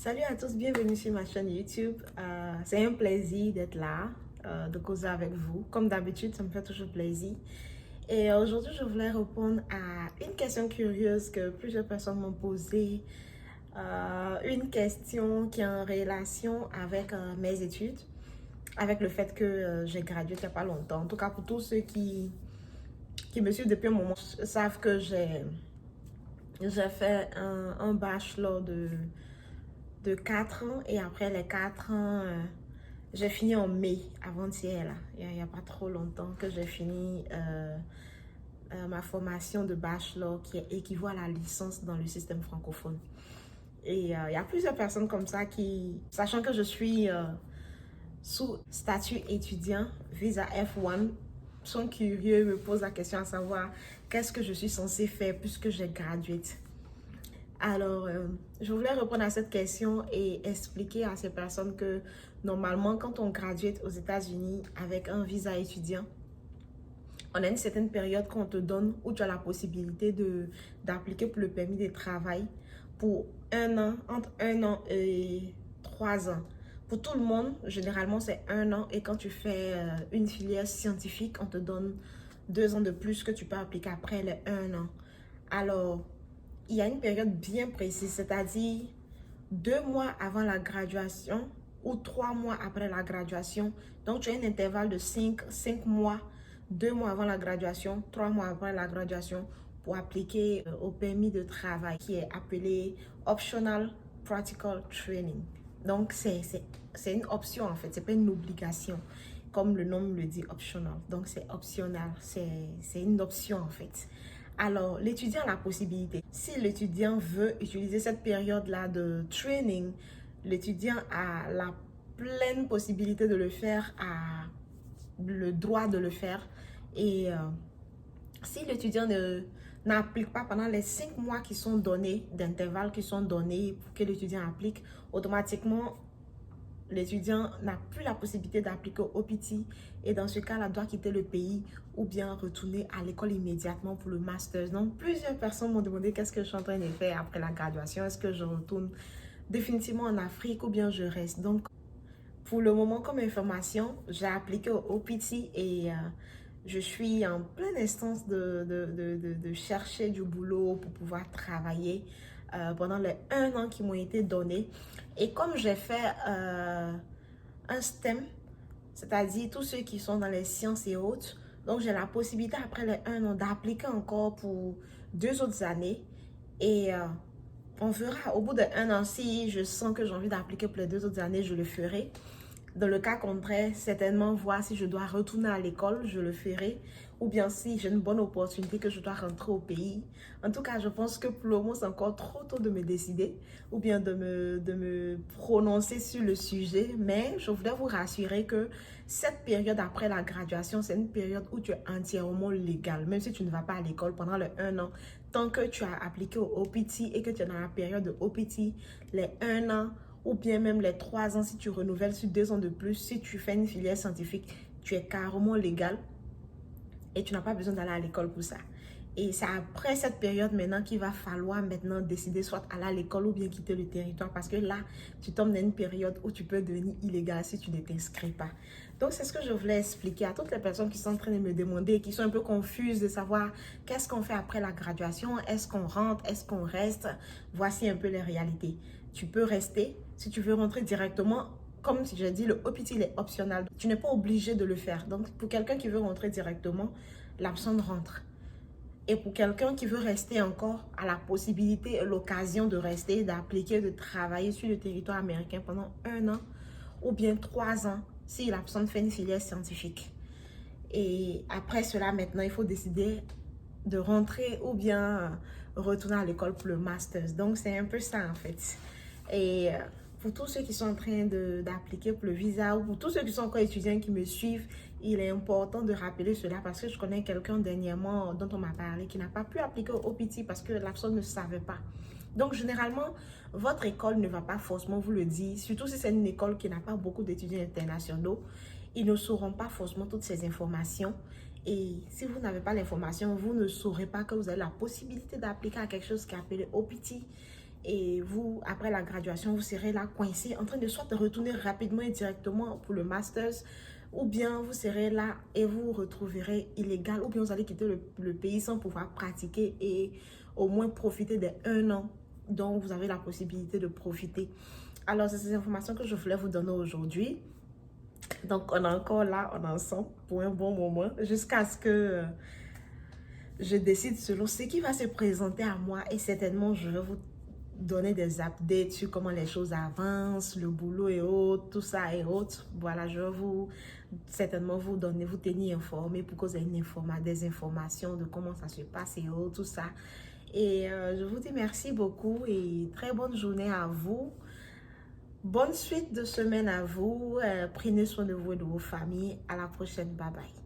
Salut à tous, bienvenue sur ma chaîne YouTube. C'est un plaisir d'être là, de causer avec vous. Comme d'habitude, ça me fait toujours plaisir. Et aujourd'hui, je voulais répondre à une question curieuse que plusieurs personnes m'ont posée. Une question qui est en relation avec mes études, avec le fait que j'ai gradué il n'y a pas longtemps. En tout cas, pour tous ceux qui me suivent depuis un moment, savent que j'ai fait un bachelor de 4 ans et après les 4 ans, j'ai fini en mai, avant-hier, là. Il n'y a pas trop longtemps que j'ai fini ma formation de bachelor qui équivaut à la licence dans le système francophone. Et il y a plusieurs personnes comme ça qui, sachant que je suis sous statut étudiant, visa F1, sont curieux, me posent la question à savoir qu'est-ce que je suis censée faire puisque j'ai gradué. Alors, je voulais répondre à cette question et expliquer à ces personnes que normalement, quand on graduate aux États-Unis avec un visa étudiant, on a une certaine période qu'on te donne où tu as la possibilité d'appliquer pour le permis de travail pour un an, entre 1 an et 3 ans. Pour tout le monde, généralement, c'est 1 an et quand tu fais une filière scientifique, on te donne 2 ans de plus que tu peux appliquer après les 1 an. Alors, il y a une période bien précise, c'est-à-dire 2 mois avant la graduation ou 3 mois après la graduation. Donc, tu as un intervalle de 5 mois, 2 mois avant la graduation, 3 mois après la graduation pour appliquer au permis de travail qui est appelé Optional Practical Training. Donc, c'est une option en fait, c'est pas une obligation comme le nom le dit, optional. Donc, c'est optional, c'est une option en fait. Alors, l'étudiant a la possibilité. Si l'étudiant veut utiliser cette période-là de training, l'étudiant a la pleine possibilité de le faire, a le droit de le faire. Et si l'étudiant n'applique pas pendant les 5 mois qui sont donnés, d'intervalle qui sont donnés pour que l'étudiant applique, automatiquement, l'étudiant n'a plus la possibilité d'appliquer au OPT et dans ce cas-là, doit quitter le pays ou bien retourner à l'école immédiatement pour le master. Donc, plusieurs personnes m'ont demandé qu'est-ce que je suis en train de faire après la graduation. Est-ce que je retourne définitivement en Afrique ou bien je reste? Donc, pour le moment, comme information, j'ai appliqué au OPT et je suis en pleine instance de chercher du boulot pour pouvoir travailler pendant les 1 an qui m'ont été donnés. Et comme j'ai fait un STEM, c'est-à-dire tous ceux qui sont dans les sciences et autres, donc j'ai la possibilité après les 1 an d'appliquer encore pour 2 autres années. Et on verra au bout de 1 an, si je sens que j'ai envie d'appliquer pour les 2 autres années, je le ferai. Dans le cas contraire, certainement voir si je dois retourner à l'école, je le ferai. Ou bien si j'ai une bonne opportunité que je dois rentrer au pays. En tout cas, je pense que pour le moment, c'est encore trop tôt de me décider ou bien de me prononcer sur le sujet. Mais je voulais vous rassurer que cette période après la graduation, c'est une période où tu es entièrement légal. Même si tu ne vas pas à l'école pendant les 1 an, tant que tu as appliqué au OPT et que tu es dans la période de OPT, les 1 an, ou bien même les 3 ans si tu renouvelles sur 2 ans de plus, si tu fais une filière scientifique, tu es carrément légal et tu n'as pas besoin d'aller à l'école pour ça. Et c'est après cette période maintenant qu'il va falloir maintenant décider soit aller à l'école ou bien quitter le territoire parce que là, tu tombes dans une période où tu peux devenir illégal si tu ne t'inscris pas. Donc, c'est ce que je voulais expliquer à toutes les personnes qui sont en train de me demander, qui sont un peu confuses de savoir qu'est-ce qu'on fait après la graduation, est-ce qu'on rentre, est-ce qu'on reste. Voici un peu les réalités. Tu peux rester si tu veux rentrer directement. Comme j'ai dit, le OPT il est optionnel. Tu n'es pas obligé de le faire. Donc, pour quelqu'un qui veut rentrer directement, la personne rentre. Et pour quelqu'un qui veut rester encore, a la possibilité, l'occasion de rester, d'appliquer, de travailler sur le territoire américain pendant 1 an ou bien 3 ans si la personne fait une filière scientifique. Et après cela, maintenant, il faut décider de rentrer ou bien retourner à l'école pour le master. Donc, c'est un peu ça en fait. Et pour tous ceux qui sont en train d'appliquer pour le visa ou pour tous ceux qui sont encore étudiants qui me suivent, il est important de rappeler cela parce que je connais quelqu'un dernièrement dont on m'a parlé qui n'a pas pu appliquer au OPT parce que la personne ne savait pas. Donc, généralement, votre école ne va pas forcément vous le dire, surtout si c'est une école qui n'a pas beaucoup d'étudiants internationaux. Ils ne sauront pas forcément toutes ces informations. Et si vous n'avez pas l'information, vous ne saurez pas que vous avez la possibilité d'appliquer à quelque chose qui est appelé OPT. et vous, après la graduation, vous serez là coincé en train de soit retourner rapidement et directement pour le master's, ou bien vous serez là et vous vous retrouverez illégal, ou bien vous allez quitter le pays sans pouvoir pratiquer et au moins profiter des 1 an dont vous avez la possibilité de profiter. Alors, c'est ces informations que je voulais vous donner aujourd'hui. Donc, on est encore là, on est ensemble pour un bon moment, jusqu'à ce que je décide selon ce qui va se présenter à moi. Et certainement, je vais vous donner des updates sur comment les choses avancent, le boulot et autres, tout ça et autres. Voilà, je vais certainement vous tenir informé pour que vous ayez des informations de comment ça se passe et autres, tout ça. Et je vous dis merci beaucoup et très bonne journée à vous. Bonne suite de semaine à vous. Prenez soin de vous et de vos familles. À la prochaine. Bye bye.